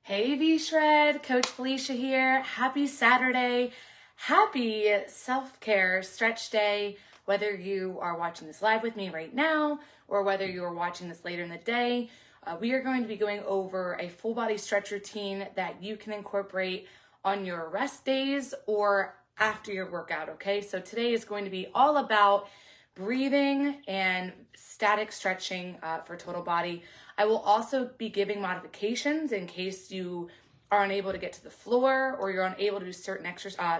Hey V-Shred, Coach Felicia here. Happy Saturday. Happy self-care stretch day. Whether you are watching this live with me right now or whether you are watching this later in the day, we are going to be going over a full body stretch routine that you can incorporate on your rest days or after your workout, okay? So today is going to be all about breathing and static stretching for total body. I will also be giving modifications in case you are unable to get to the floor or you're unable to do certain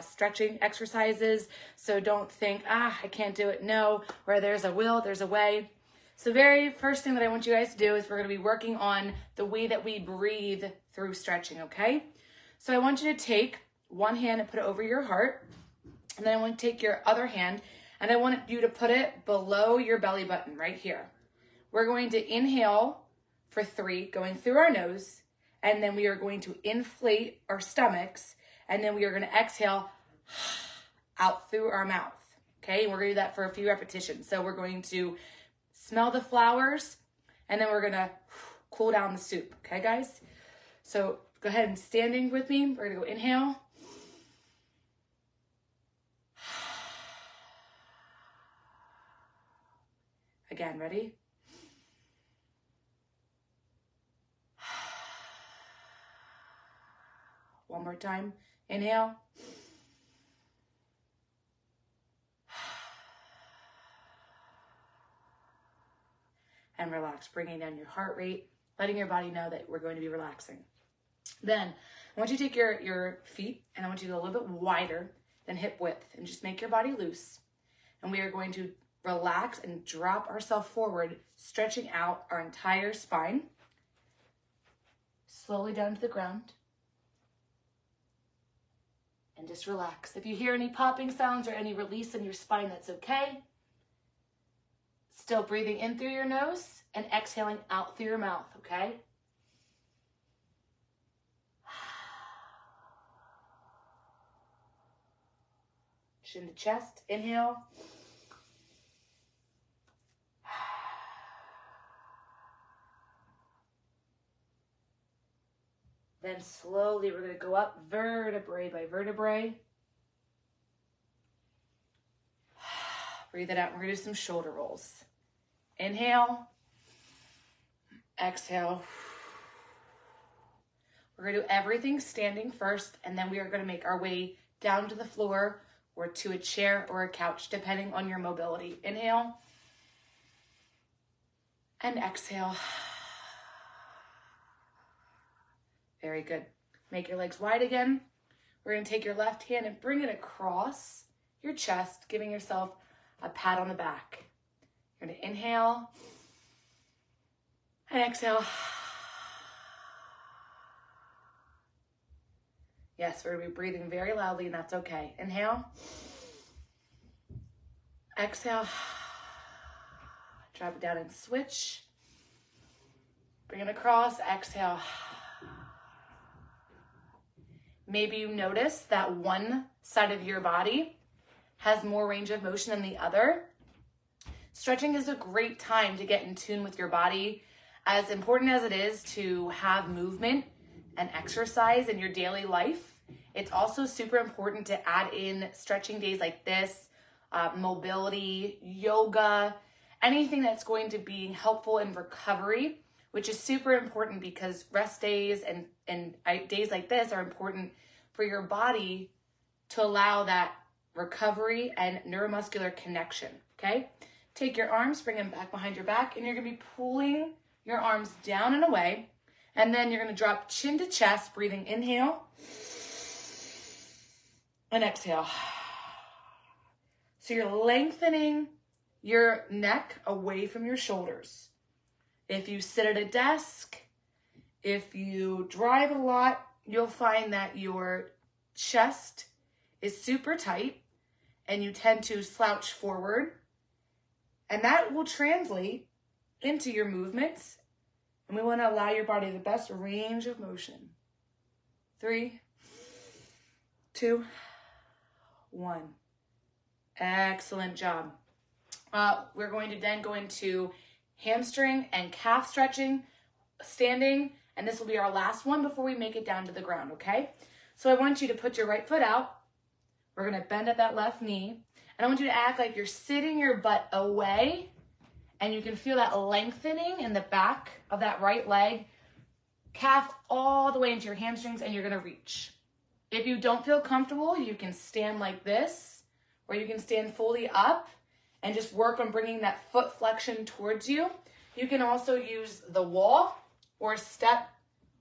stretching exercises. So don't think, I can't do it. No, where there's a will, there's a way. So very first thing that I want you guys to do is we're going to be working on the way that we breathe through stretching, okay? So I want you to take one hand and put it over your heart. And then I want to take your other hand and I want you to put it below your belly button right here. We're going to inhale for 3, going through our nose, and then we are going to inflate our stomachs, and then we are going to exhale out through our mouth, okay? We're going to do that for a few repetitions. So we're going to smell the flowers, and then we're going to cool down the soup, okay, guys? So go ahead and standing with me. We're going to go inhale. Again, ready? One more time. Inhale. And relax, bringing down your heart rate, letting your body know that we're going to be relaxing. Then I want you to take your feet and I want you to go a little bit wider than hip width and just make your body loose. And we are going to relax and drop ourselves forward, stretching out our entire spine. Slowly down to the ground. And just relax. If you hear any popping sounds or any release in your spine, that's okay. Still breathing in through your nose and exhaling out through your mouth, okay? Chin to chest, inhale. Then slowly we're going to go up vertebrae by vertebrae. Breathe it out. We're going to do some shoulder rolls. Inhale. Exhale. We're going to do everything standing first, and then we are going to make our way down to the floor or to a chair or a couch, depending on your mobility. Inhale. And exhale. Very good. Make your legs wide again. We're going to take your left hand and bring it across your chest, giving yourself a pat on the back. You're going to inhale and exhale. Yes, we're going to be breathing very loudly, and that's okay. Inhale. Exhale. Drop it down and switch. Bring it across. Exhale. Maybe you notice that one side of your body has more range of motion than the other. Stretching is a great time to get in tune with your body. As important as it is to have movement and exercise in your daily life, it's also super important to add in stretching days like this, mobility, yoga, anything that's going to be helpful in recovery, which is super important because rest days and days like this are important for your body to allow that recovery and neuromuscular connection, okay? Take your arms, bring them back behind your back, and you're going to be pulling your arms down and away, and then you're going to drop chin to chest, breathing inhale and exhale. So you're lengthening your neck away from your shoulders. If you sit at a desk, if you drive a lot, you'll find that your chest is super tight and you tend to slouch forward. And that will translate into your movements. And we want to allow your body the best range of motion. 3, 2, 1. Excellent job. We're going to then go into hamstring and calf stretching, standing, And this will be our last one before we make it down to the ground, okay? So I want you to put your right foot out. We're gonna bend at that left knee. And I want you to act like you're sitting your butt away, and you can feel that lengthening in the back of that right leg, calf all the way into your hamstrings, and you're gonna reach. If you don't feel comfortable, you can stand like this, or you can stand fully up and just work on bringing that foot flexion towards you. You can also use the wall or step,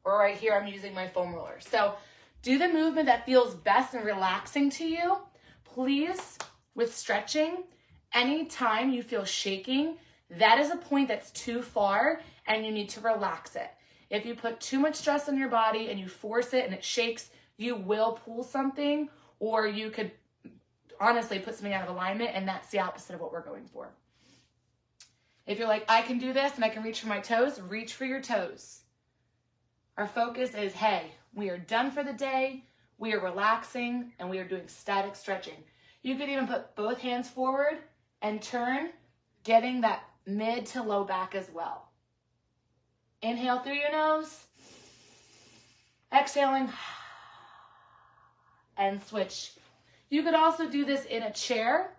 or right here, I'm using my foam roller. So do the movement that feels best and relaxing to you. Please, with stretching, anytime you feel shaking, that is a point that's too far and you need to relax it. If you put too much stress on your body and you force it and it shakes, you will pull something, or you could honestly put something out of alignment, and that's the opposite of what we're going for. If you're like, I can do this and I can reach for my toes, reach for your toes. Our focus is, hey, we are done for the day, we are relaxing, and we are doing static stretching. You could even put both hands forward and turn, getting that mid to low back as well. Inhale through your nose, exhaling, and switch. You could also do this in a chair.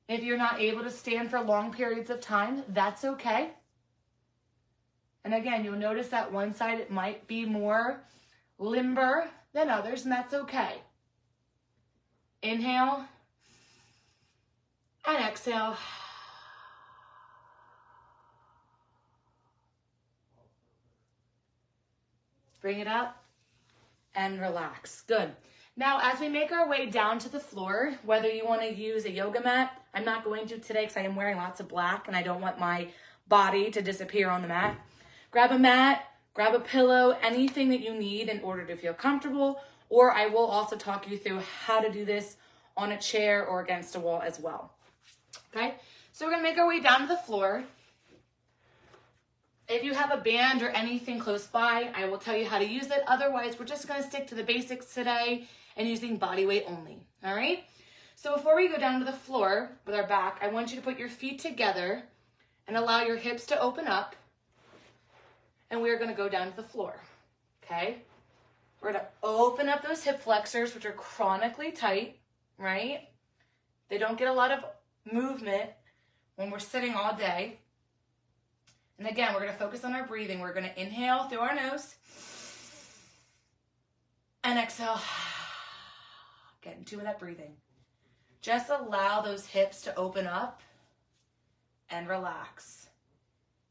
If you're not able to stand for long periods of time, that's okay. And again, you'll notice that one side, it might be more limber than others, and that's okay. Inhale and exhale. Bring it up and relax. Good. Now, as we make our way down to the floor, whether you want to use a yoga mat, I'm not going to today because I am wearing lots of black and I don't want my body to disappear on the mat. Grab a mat, grab a pillow, anything that you need in order to feel comfortable, or I will also talk you through how to do this on a chair or against a wall as well. Okay, so we're going to make our way down to the floor. If you have a band or anything close by, I will tell you how to use it. Otherwise, we're just going to stick to the basics today and using body weight only. All right? So before we go down to the floor with our back, I want you to put your feet together and allow your hips to open up. And we're going to go down to the floor. Okay? We're going to open up those hip flexors, which are chronically tight, right? They don't get a lot of movement when we're sitting all day. And again, we're going to focus on our breathing. We're going to inhale through our nose and exhale. Get into that breathing. Just allow those hips to open up and relax.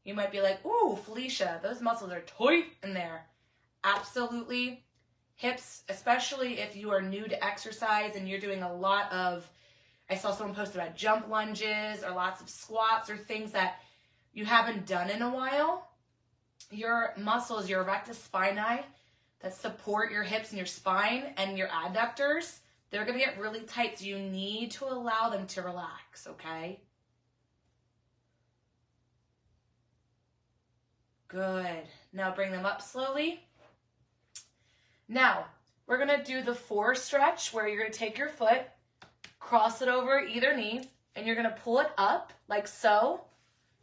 You might be like, ooh, Felicia, those muscles are tight in there. Absolutely. Hips, especially if you are new to exercise and you're doing a lot of, I saw someone post about jump lunges or lots of squats or things that you haven't done in a while, your muscles, your rectus spinae that support your hips and your spine and your adductors, they're going to get really tight. So you need to allow them to relax, okay? Good. Now bring them up slowly. Now, we're going to do the 4 stretch where you're going to take your foot, cross it over either knee, and you're going to pull it up like so.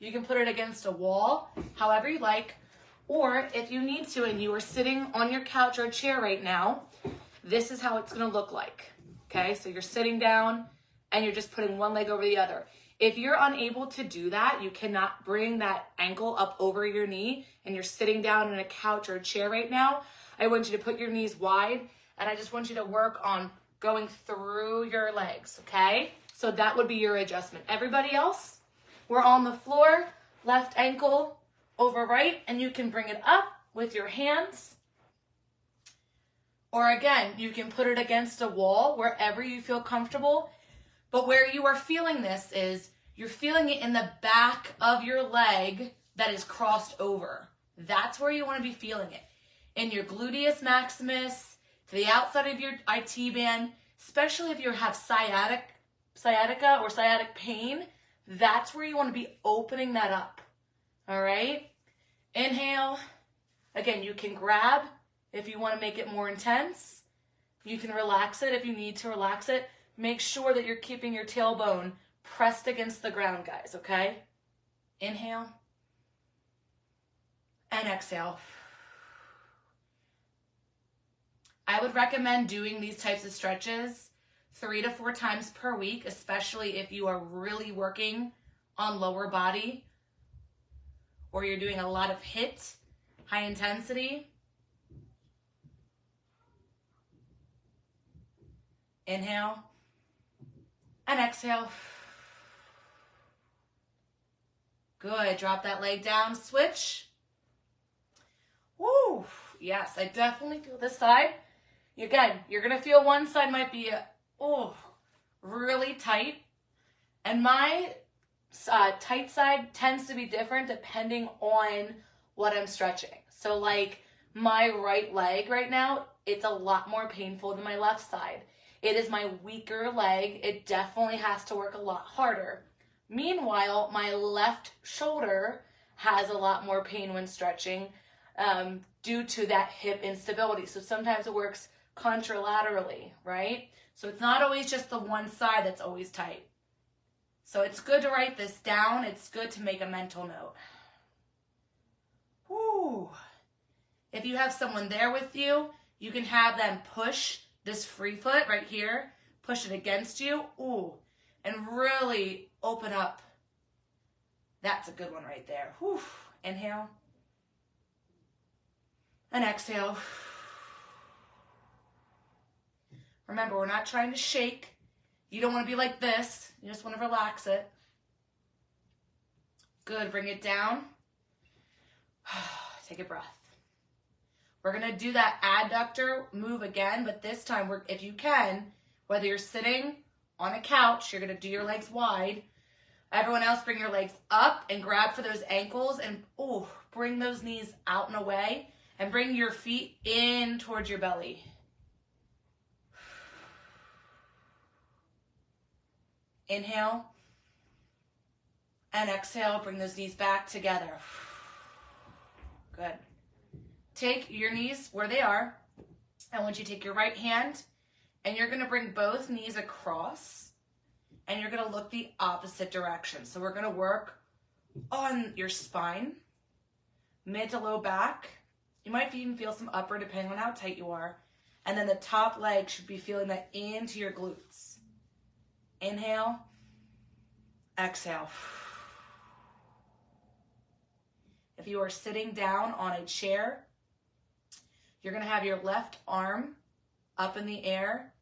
You can put it against a wall, however you like, or if you need to and you are sitting on your couch or a chair right now, this is how it's going to look like, okay? So you're sitting down and you're just putting one leg over the other. If you're unable to do that, you cannot bring that ankle up over your knee and you're sitting down in a couch or a chair right now, I want you to put your knees wide and I just want you to work on going through your legs, okay? So that would be your adjustment. Everybody else? We're on the floor, left ankle over right, and you can bring it up with your hands. Or again, you can put it against a wall wherever you feel comfortable. But where you are feeling this is you're feeling it in the back of your leg that is crossed over. That's where you want to be feeling it. In your gluteus maximus, to the outside of your IT band, especially if you have sciatica or sciatic pain, that's where you want to be opening that up, all right? Inhale. Again, you can grab if you want to make it more intense. You can relax it if you need to relax it. Make sure that you're keeping your tailbone pressed against the ground, guys, okay? Inhale and exhale. I would recommend doing these types of stretches 3 to 4 times per week, especially if you are really working on lower body or you're doing a lot of HIIT, high intensity. Inhale and exhale. Good. Drop that leg down. Switch. Woo. Yes, I definitely feel this side. Again, you're going to feel one side might be really tight. And my tight side tends to be different depending on what I'm stretching. So like my right leg right now, it's a lot more painful than my left side. It is my weaker leg. It definitely has to work a lot harder. Meanwhile, my left shoulder has a lot more pain when stretching due to that hip instability. So sometimes it works contralaterally, right? So it's not always just the one side that's always tight. So it's good to write this down. It's good to make a mental note. Woo. If you have someone there with you, you can have them push this free foot right here, push it against you, and really open up. That's a good one right there. Whew. Inhale and exhale. Remember, we're not trying to shake. You don't want to be like this. You just want to relax it. Good. Bring it down. Take a breath. We're going to do that adductor move again, but this time, if you can, whether you're sitting on a couch, you're going to do your legs wide. Everyone else, bring your legs up and grab for those ankles and bring those knees out and away and bring your feet in towards your belly. Inhale and exhale. Bring those knees back together. Good. Take your knees where they are. I want you to take your right hand and you're going to bring both knees across and you're going to look the opposite direction. So we're going to work on your spine, mid to low back. You might even feel some upper depending on how tight you are. And then the top leg should be feeling that into your glutes. Inhale, exhale. If you are sitting down on a chair, you're going to have your left arm up in the air,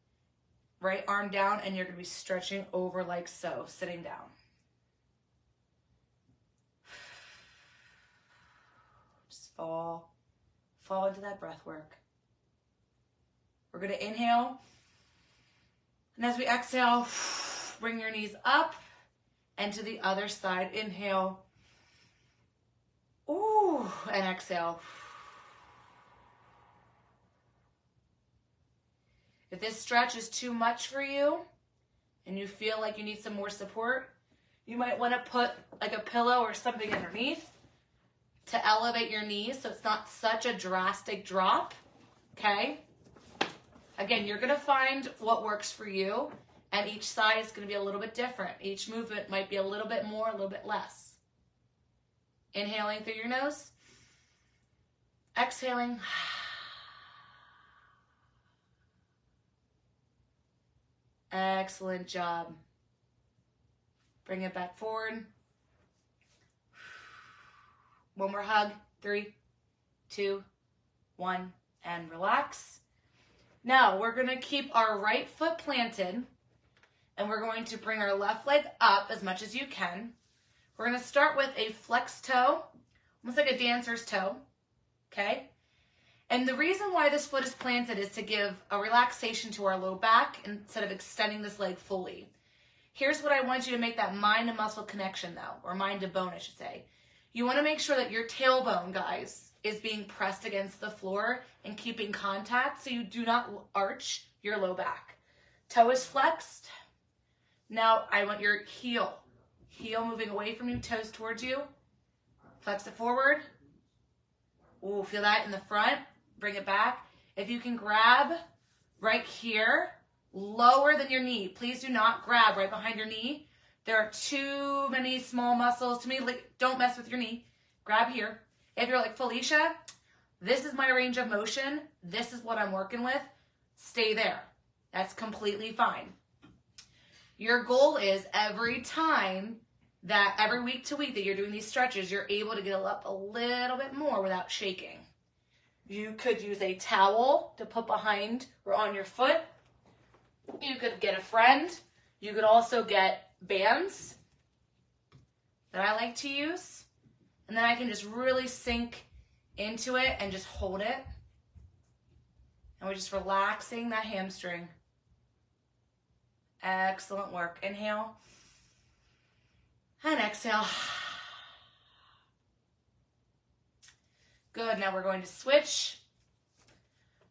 right arm down, and you're going to be stretching over like so, sitting down. Just fall into that breath work. We're going to inhale. And as we exhale, bring your knees up and to the other side. Inhale. And exhale. If this stretch is too much for you and you feel like you need some more support, you might want to put like a pillow or something underneath to elevate your knees so it's not such a drastic drop, okay? Again, you're going to find what works for you, and each side is going to be a little bit different. Each movement might be a little bit more, a little bit less. Inhaling through your nose. Exhaling. Excellent job. Bring it back forward. One more hug. 3, 2, 1, and relax. Now we're going to keep our right foot planted and we're going to bring our left leg up as much as you can. We're going to start with a flex toe, almost like a dancer's toe, okay? And the reason why this foot is planted is to give a relaxation to our low back instead of extending this leg fully. Here's what I want you to make that mind to muscle connection though, or mind to bone I should say. You want to make sure that your tailbone, guys, is being pressed against the floor and keeping contact so you do not arch your low back. Toe is flexed. Now I want your heel moving away from you, toes towards you. Flex it forward. Ooh, feel that in the front. Bring it back. If you can grab right here, lower than your knee. Please do not grab right behind your knee. There are too many small muscles. To me, like, don't mess with your knee. Grab here. If you're like, Felicia, This is my range of motion. This is what I'm working with. Stay there. That's completely fine. Your goal is every week to week that you're doing these stretches, you're able to get up a little bit more without shaking. You could use a towel to put behind or on your foot. You could get a friend. You could also get bands that I like to use. And then I can just really sink into it and just hold it. And we're just relaxing that hamstring. Excellent work. Inhale and exhale. Good. Now we're going to switch.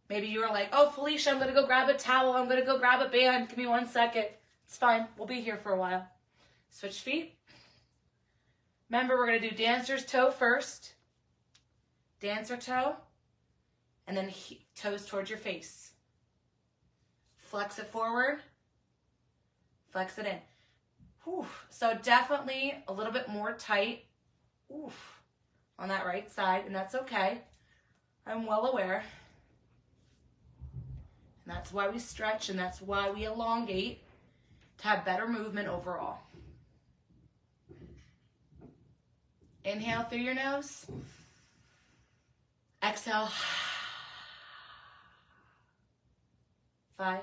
Maybe you were like, oh, Felicia, I'm going to go grab a towel. I'm going to go grab a band. Give me 1 second. It's fine. We'll be here for a while. Switch feet. Remember, we're going to do dancer's toe first. Dancer toe. And then toes towards your face. Flex it forward. Flex it in. Whew. So definitely a little bit more tight. Oof. On that right side, and that's okay. I'm well aware. And that's why we stretch, and that's why we elongate, to have better movement overall. Inhale through your nose. Exhale. 5,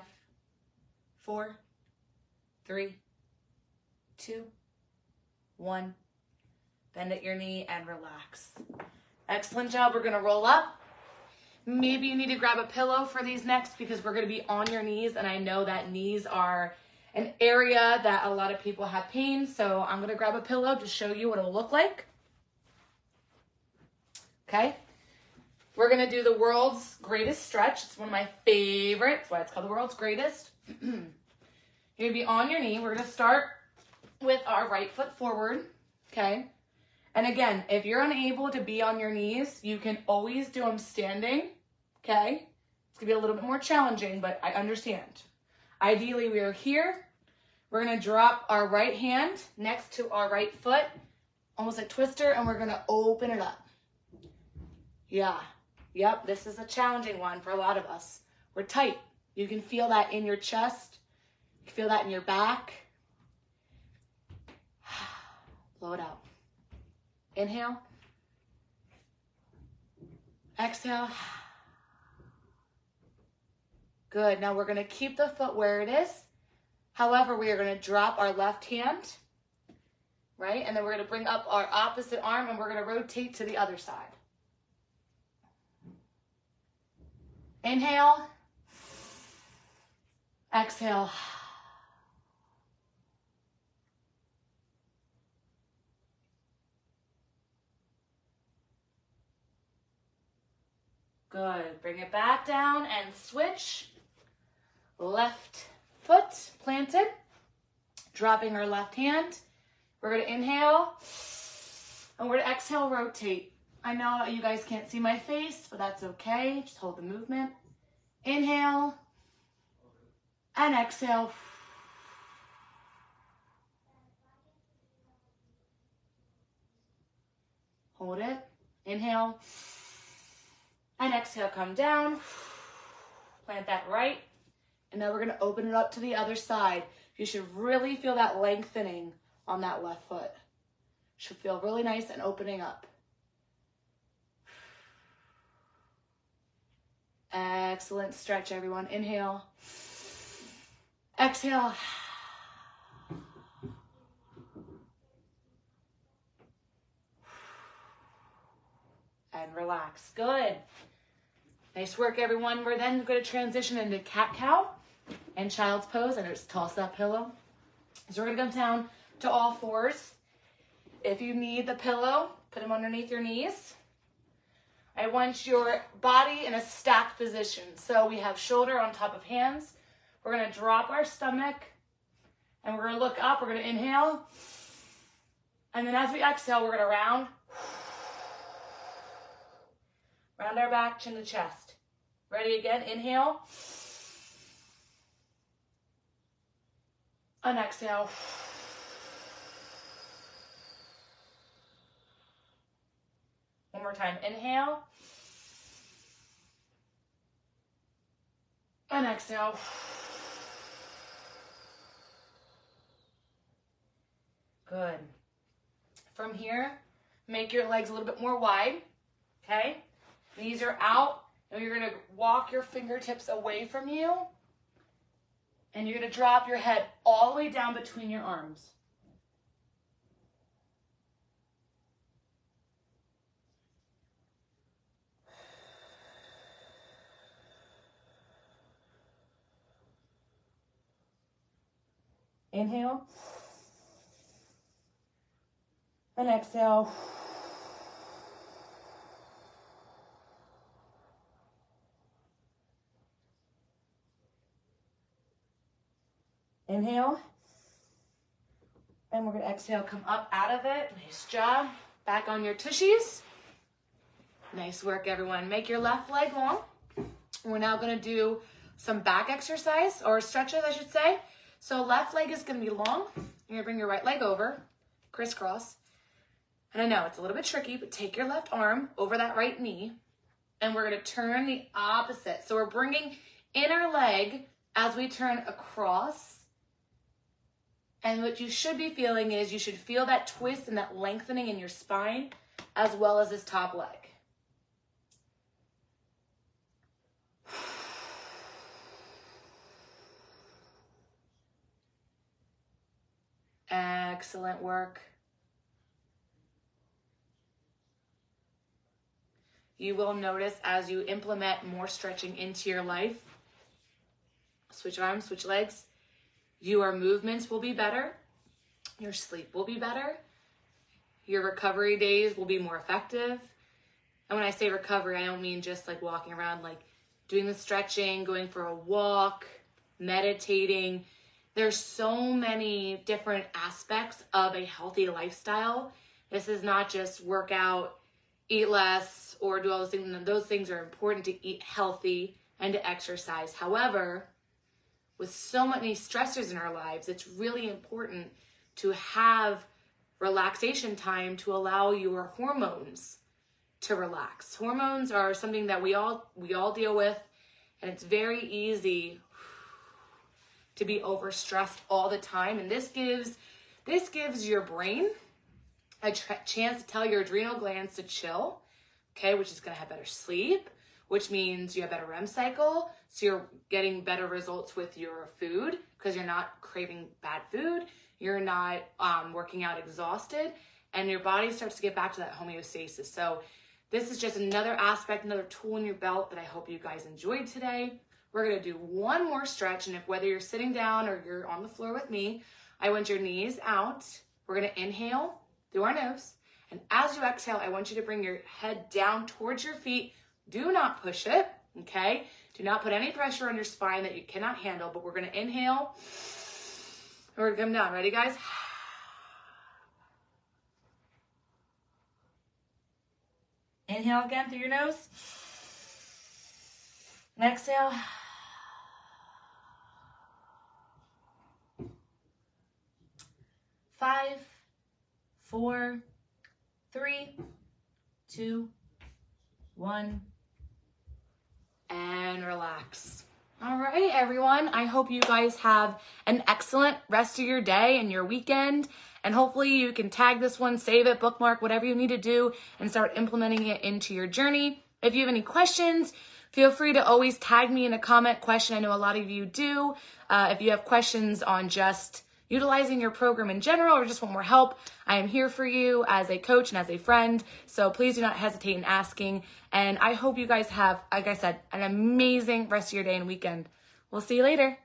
4, 3, 2, 1. Bend at your knee and relax. Excellent job. We're going to roll up. Maybe you need to grab a pillow for these next because we're going to be on your knees. And I know that knees are an area that a lot of people have pain. So I'm going to grab a pillow to show you what it'll look like. Okay. We're going to do the world's greatest stretch. It's one of my favorites. That's why it's called the world's greatest. You're going to be on your knee. We're going to start with our right foot forward. Okay. And again, if you're unable to be on your knees, you can always do them standing, okay? It's going to be a little bit more challenging, but I understand. Ideally, we are here. We're going to drop our right hand next to our right foot, almost like twister, and we're going to open it up. Yeah. Yep, this is a challenging one for a lot of us. We're tight. You can feel that in your chest. You can feel that in your back. Blow it out. Inhale. Exhale. Good. Now we're going to keep the foot where it is. However, we are going to drop our left hand, right? And then we're going to bring up our opposite arm and we're going to rotate to the other side. Inhale. Exhale. Good. Bring it back down and switch. Left foot planted. Dropping our left hand. We're going to inhale. And we're going to exhale, rotate. I know you guys can't see my face, but that's okay. Just hold the movement. Inhale. And exhale. Hold it. Inhale. And exhale, come down. Plant that right. And now we're going to open it up to the other side. You should really feel that lengthening on that left foot. Should feel really nice and opening up. Excellent stretch, everyone. Inhale. Exhale. And relax. Good. Nice work, everyone. We're then going to transition into cat-cow and child's pose. And just toss that pillow. So we're going to come down to all fours. If you need the pillow, put them underneath your knees. I want your body in a stacked position. So we have shoulder on top of hands. We're going to drop our stomach. And we're going to look up. We're going to inhale. And then as we exhale, we're going to round. Round our back, chin to chest. Ready again? Inhale. And exhale. One more time. Inhale. And exhale. Good. From here, make your legs a little bit more wide, okay? Knees are out, and you're gonna walk your fingertips away from you, and you're gonna drop your head all the way down between your arms. Inhale. And exhale. Inhale. And we're going to exhale, come up out of it. Nice job. Back on your tushies. Nice work, everyone. Make your left leg long. We're now going to do some back exercise, or stretches, I should say. So left leg is going to be long. You're going to bring your right leg over, crisscross. And I know it's a little bit tricky, but take your left arm over that right knee, and we're going to turn the opposite. So we're bringing in our leg as we turn across. And what you should be feeling is you should feel that twist and that lengthening in your spine as well as this top leg. Excellent work. You will notice as you implement more stretching into your life, switch arms, switch legs, your movements will be better, your sleep will be better, your recovery days will be more effective. And when I say recovery, I don't mean just like walking around, like doing the stretching, going for a walk, meditating. There's so many different aspects of a healthy lifestyle. This is not just work out, eat less, or do all those things. Those things are important, to eat healthy and to exercise. However, with so many stressors in our lives, it's really important to have relaxation time to allow your hormones to relax. Hormones are something that we all deal with, and it's very easy to be overstressed all the time. And this gives your brain a chance to tell your adrenal glands to chill, okay, which is going to have better sleep, which means you have better REM cycle, so you're getting better results with your food because you're not craving bad food, you're not working out exhausted, and your body starts to get back to that homeostasis. So this is just another aspect, another tool in your belt that I hope you guys enjoyed today. We're going to do one more stretch, and if whether you're sitting down or you're on the floor with me, I want your knees out. We're going to inhale through our nose, and as you exhale, I want you to bring your head down towards your feet. Do not push it, okay? Do not put any pressure on your spine that you cannot handle, but we're going to inhale, and we're going to come down. Ready, guys? Inhale again through your nose. And exhale. 5, 4, 3, 2, 1, and relax. All right, everyone. I hope you guys have an excellent rest of your day and your weekend. And hopefully you can tag this one, save it, bookmark, whatever you need to do, and start implementing it into your journey. If you have any questions, feel free to always tag me in a comment question. I know a lot of you do. If you have questions on just utilizing your program in general or just want more help, I am here for you as a coach and as a friend. So please do not hesitate in asking. And I hope you guys have, like I said, an amazing rest of your day and weekend. We'll see you later.